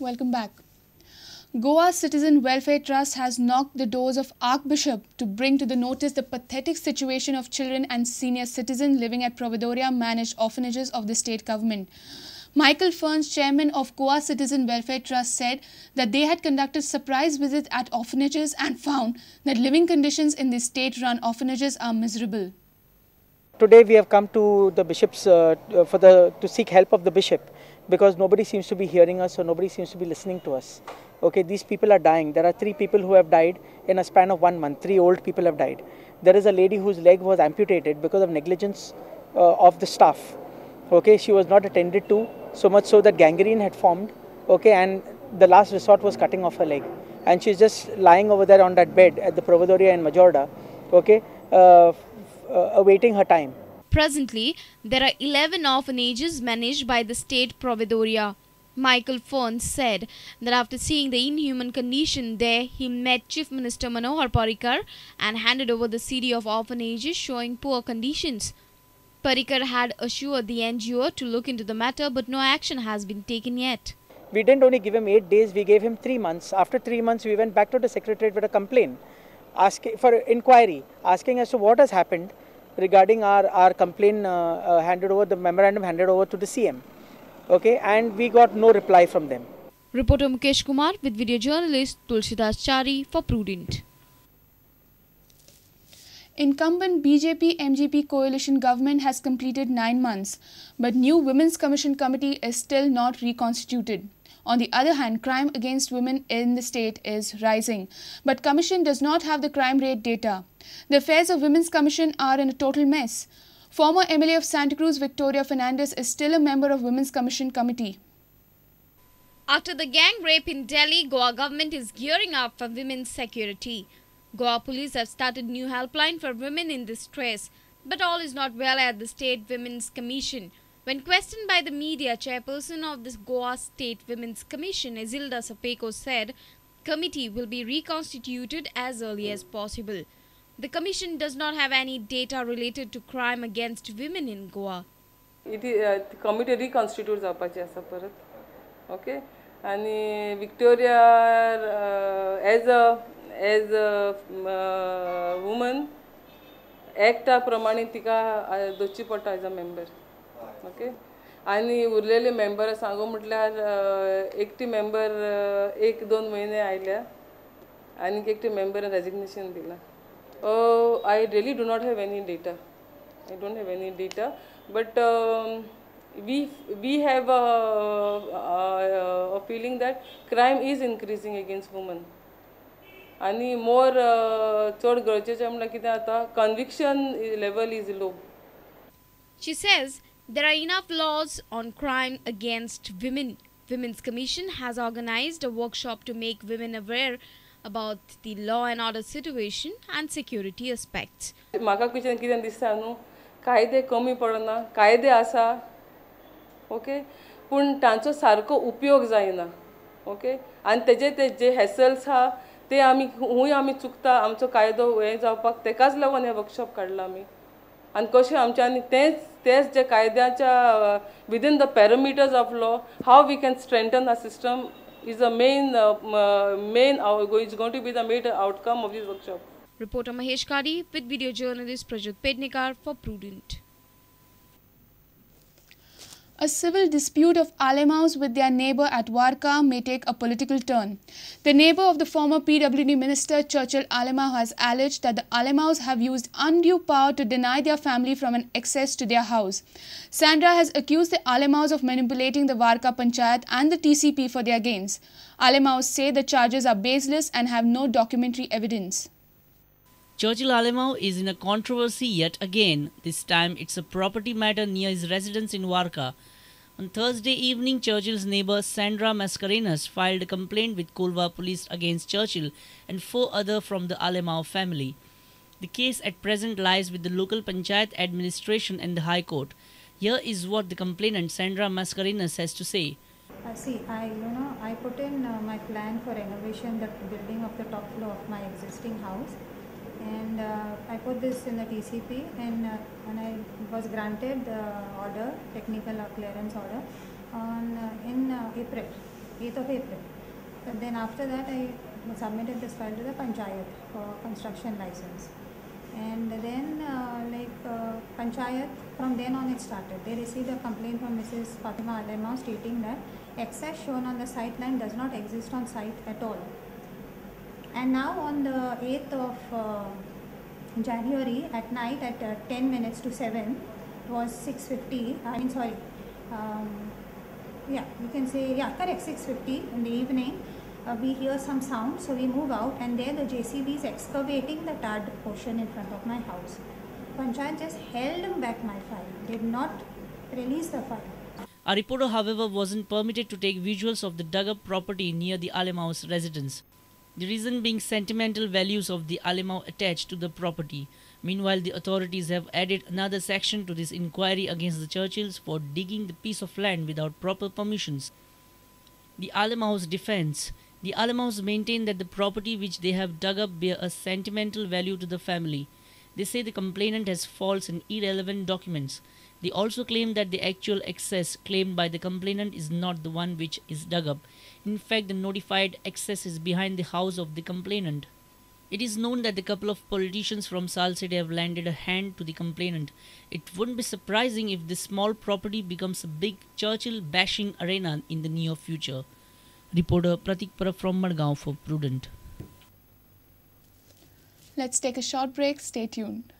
Welcome back. Goa Citizen Welfare Trust has knocked the doors of Archbishop to bring to the notice the pathetic situation of children and senior citizens living at Provedoria managed orphanages of the state government. Michael Ferns, chairman of Goa Citizen Welfare Trust, said that they had conducted surprise visits at orphanages and found that living conditions in the state-run orphanages are miserable. Today we have come to the bishops to seek help of the bishop, because nobody seems to be hearing us or nobody seems to be listening to us. Okay, these people are dying. There are 3 people who have died in a span of 1 month. 3 old people have died. There is a lady whose leg was amputated because of negligence of the staff. Okay, she was not attended to, so much so that gangrene had formed. Okay, and the last resort was cutting off her leg, and she's just lying over there on that bed at the Provedoria in Majorda. Okay, awaiting her time. Presently, there are 11 orphanages managed by the state Provedoria. Michael Ferns said that after seeing the inhuman condition there, he met Chief Minister Manohar Parrikar and handed over the CD of orphanages showing poor conditions. Parrikar had assured the NGO to look into the matter, but no action has been taken yet. We didn't only give him 8 days, we gave him 3 months. After 3 months, we went back to the secretariat with a complaint, asking for inquiry, asking as to what has happened regarding our complaint the memorandum handed over to the CM. Okay, and we got no reply from them. Reporter Mukesh Kumar with video journalist Tulsidas Chari for Prudent. Incumbent BJP-MGP coalition government has completed 9 months, but new Women's Commission committee is still not reconstituted. On the other hand, crime against women in the state is rising, but commission does not have the crime rate data. The affairs of Women's Commission are in a total mess. Former MLA of Santa Cruz, Victoria Fernandez, is still a member of Women's Commission committee. After the gang rape in Delhi, Goa government is gearing up for women's security. Goa police have started new helpline for women in distress, but all is not well at the State Women's Commission. When questioned by the media, chairperson of this Goa State Women's Commission, Isilda Sapeko, said committee will be reconstituted as early as possible. The commission does not have any data related to crime against women in Goa. The committee reconstitutes जावपाची आसा परत. Okay, and Victoria as a woman acta प्रमाणे तिका दोची पडटा as a member. Okay, आणि उरलेले member सांगो म्हटल्यार एकटी मेंबर 1-2 महिने आयल्या आणि एकटी मेंबर रेजिग्नेशन दिला. I really do not have any data. I don't have any data, but we have a feeling that crime is increasing against women. आणि more चड गरजेचें म्हणल्यार कितें आता conviction level is low. She says there are enough laws on crime against women. Women's Commission has organized a workshop to make women aware about the law and order situation and security aspects. म्हाका कितें दिसता न्हू कायदे कमी पडना कायदे आसा okay पूण तांचो सारको उपयोग जायना ओके आनी तेजे जे हॅसल्स आहा ते आमी चुकता आमचो कायदो हे जावपाक तेकाच लागून हे वर्कशॉप काडला आमी आनी कशें आमच्यांनी तेच जे कायद्याच्या within the parameters of law how we can strengthen a system is the main is going to be the main outcome of this workshop. Reporter Mahesh Kadi with video journalist Prajit Pednikar for Prudent. A civil dispute of Alemaus with their neighbour at Warka may take a political turn. The neighbour of the former PWD minister Churchill Alemau has alleged that the Alemaus have used undue power to deny their family from an access to their house. Sandra has accused the Alemaus of manipulating the Warka Panchayat and the TCP for their gains. Alemaus say the charges are baseless and have no documentary evidence. Churchill Alemau is in a controversy yet again. This time it's a property matter near his residence in Warka. On Thursday evening, Churchill's neighbour Sandra Mascarenhas filed a complaint with Kolva police against Churchill and 4 others from the Alemau family. The case at present lies with the local Panchayat administration and the High Court. Here is what the complainant Sandra Mascarenhas has to say. I put in my plan for renovation, the building of the top floor of my existing house. And I put this in the TCP, and I was granted the order, technical clearance order, in 8th of April. But then after that, I submitted this file to the Panchayat for construction license. And then, Panchayat, from then on it started. They received a complaint from Mrs. Fatima Alemao stating that access shown on the site line does not exist on site at all. And now on the 8th of January at night at 10 minutes to 7, it was 6:50, you can say, correct, 6:50 in the evening. We hear some sound, so we move out, and there the JCB is excavating the tarred portion in front of my house. Panchayat just held back my file, did not release the file. Our reporter, however, wasn't permitted to take visuals of the dug-up property near the Alemao's residence. The reason being sentimental values of the Alemao attached to the property. Meanwhile, the authorities have added another section to this inquiry against the Churchills for digging the piece of land without proper permissions. The Alemao's defense. The Alemaos maintain that the property which they have dug up bear a sentimental value to the family. They say the complainant has false and irrelevant documents. They also claim that the actual access claimed by the complainant is not the one which is dug up. In fact, the notified access is behind the house of the complainant. It is known that the couple of politicians from Salsette have lended a hand to the complainant. It wouldn't be surprising if this small property becomes a big Churchill bashing arena in the near future. Reporter Pratik Parab from Madgaon for Prudent. Let's take a short break. Stay tuned.